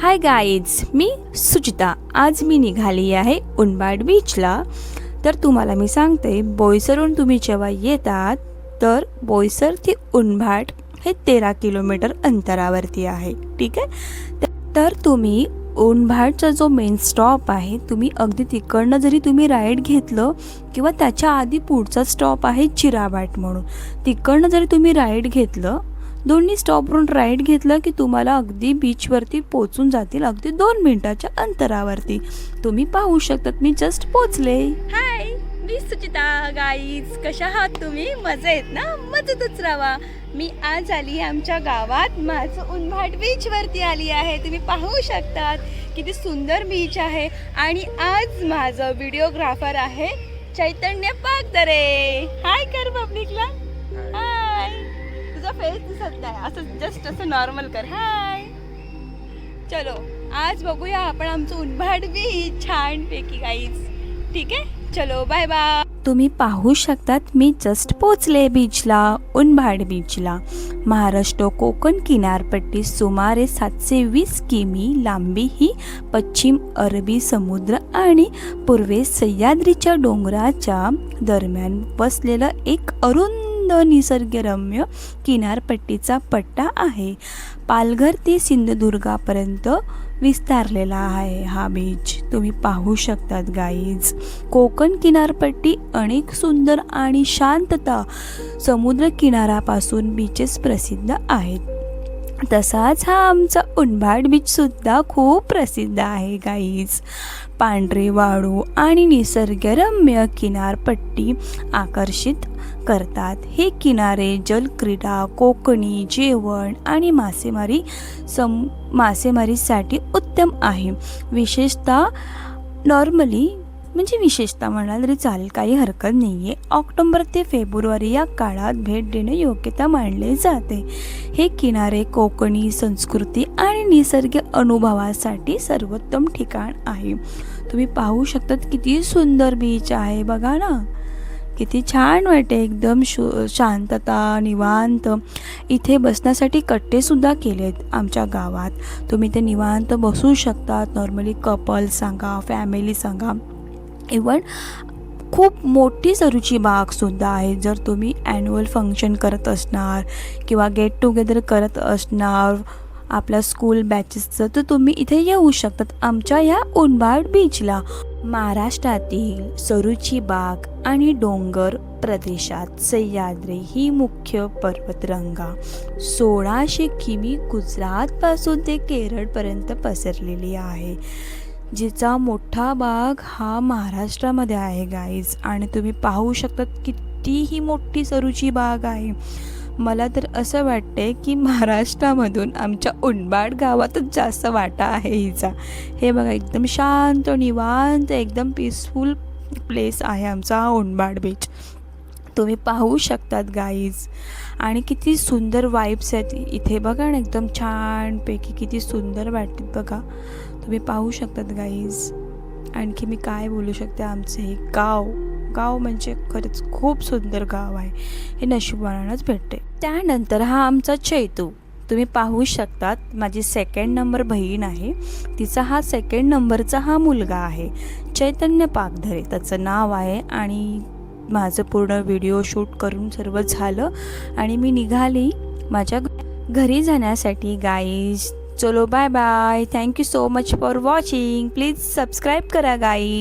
Hi guys, मी सुचिता. आज मी निघाली आहे उनबाड बीचला. तर तुम्हाला मी सांगते, बोईसरहून तुम्ही जेव्हा येतात तर बोईसर ते उनबाड हे 13 किलोमीटर अंतरावरती आहे. ठीक आहे. तर तुम्ही उनबाडचा जो मेन स्टॉप आहे, तुम्ही अगदी तिकडनं जरी तुम्ही राईड घेतलं किंवा त्याच्या आधी पुढचा स्टॉप आहे चिराबाट म्हणून, तिकडनं जरी तुम्ही राईड घेतलं, दोन्ही स्टॉपवरून राईड घेतलं की तुम्हाला अगदी बीचवरती पोचून जातील, अगदी 2 मिनिटाच्या अंतरावरती. तुम्ही पाहू शकतात मी जस्ट पोचले. हाय, मी सुचिता. गाईज, कशा आहात तुम्ही? मजेत ना? मजेतच राहा. मी आज आली आमच्या गावात, माझं उनबाड बीचवरती आली आहे. तुम्ही पाहू शकतात किती सुंदर बीच आहे. आणि आज माझं व्हिडिओग्राफर आहे चैतन्य पागदरे. हाय कर पब्लिकला. हाय. तुझा फेस दिसत नाही, असं जस्ट असं नॉर्मल कर. हाय. चलो, आज बघूया आपण आमचं उनबाड बीच छानपैकी गाईज. ठीक आहे, चलो बाय बाय. तुम्ही पाहू शकतात मी जस्ट पोचले बीचला, उनबाड बीचला. महाराष्ट्र कोकण किनारपट्टी सुमारे 720 किमी लांबी ही पश्चिम अरबी समुद्र आणि पूर्वेस सह्याद्रीच्या डोंगराच्या दरम्यान वसलेलं एक अरुंद निसर्गरम्य किनारपट्टीचा पट्टा आहे. पालघर ते सिंधुदुर्गापर्यंत विस्तारलेला आहे हा बीच. तुम्ही पाहू शकतात गाईज. कोकण किनारपट्टी अनेक सुंदर आणि शांतता समुद्र किनाऱ्यापासून बीचेस प्रसिद्ध आहेत. तसाच हा आमचा उनबाड बीच सुद्धा खूप प्रसिद्ध आहे गाईज. पांढरे वाळू आणि निसर्गरम्य किनारपट्टी आकर्षित करतात. हे किनारे जलक्रीडा, कोकणी जेवण आणि मासेमारीसाठी उत्तम आहे. विशेषतः म्हणाल तरी चालेल, काही हरकत नाही आहे. ऑक्टोबर ते फेब्रुवारी या काळात भेट देणे योग्यता मानले जाते. हे किनारे कोकणी संस्कृती आणि निसर्ग अनुभवासाठी सर्वोत्तम ठिकाण आहे. तुम्ही पाहू शकतात किती सुंदर बीच आहे. बघा ना, किती छान वाटते. एकदम शांतता, निवांत. इथे बसण्यासाठी कट्टेसुद्धा केलेत आमच्या गावात. तुम्ही ते निवांत बसू शकतात. नॉर्मली कपल सांगा, फॅमिली सांगा. इवन खूप मोठी सरूची बागसुद्धा आहे. जर तुम्ही ॲन्युअल फंक्शन करत असणार किंवा गेट टुगेदर करत असणार आपल्या स्कूल बॅचेसचं, तर तुम्ही इथे येऊ शकतात आमच्या या उनबाड बीचला. महाराष्ट्रातील सरूची बाग आणि डोंगर प्रदेशात सह्याद्री ही मुख्य पर्वतरांगा 1600 किमी गुजरातपासून ते केरळपर्यंत पसरलेली आहे, जिचा मोठा भाग हा महाराष्ट्रामध्ये आहे गाईज. आणि तुम्ही पाहू शकतात कितीही मोठी सरूची बाग आहे. मला तर असं वाटते की महाराष्ट्रामधून आमच्या उनबाड गावातच जास्त वाटा आहे हिचा. हे बघा, एकदम शांत, निवांत, एकदम पीसफुल प्लेस आहे आमचा हा उनबाड बीच. तुम्ही पाहू शकतात गाईज. आणि किती सुंदर वाईब्स आहेत इथे. बघा ना, एकदम छानपैकी किती सुंदर वाटतात बघा. तुम्ही पाहू शकतात गाईज. आणखी मी काय बोलू शकते. आमचं हे गाव म्हणजे खरंच खूप सुंदर गाव आहे. हे नशिबानेच भेटते. त्यानंतर हा आमचा चैतू. तुम्ही पाहू शकतात, माझी 2nd नंबर बहीण आहे. तिचा हा 2nd नंबरचा हा मुलगा आहे, चैतन्य पागधरे त्याचं नाव आहे. आणि माझं पूर्ण व्हिडिओ शूट करून सर्व झालं आणि मी निघाली माझ्या घरी जाण्यासाठी गाईज. चलो bye bye. Thank you so much for watching. Please subscribe करा गाईज.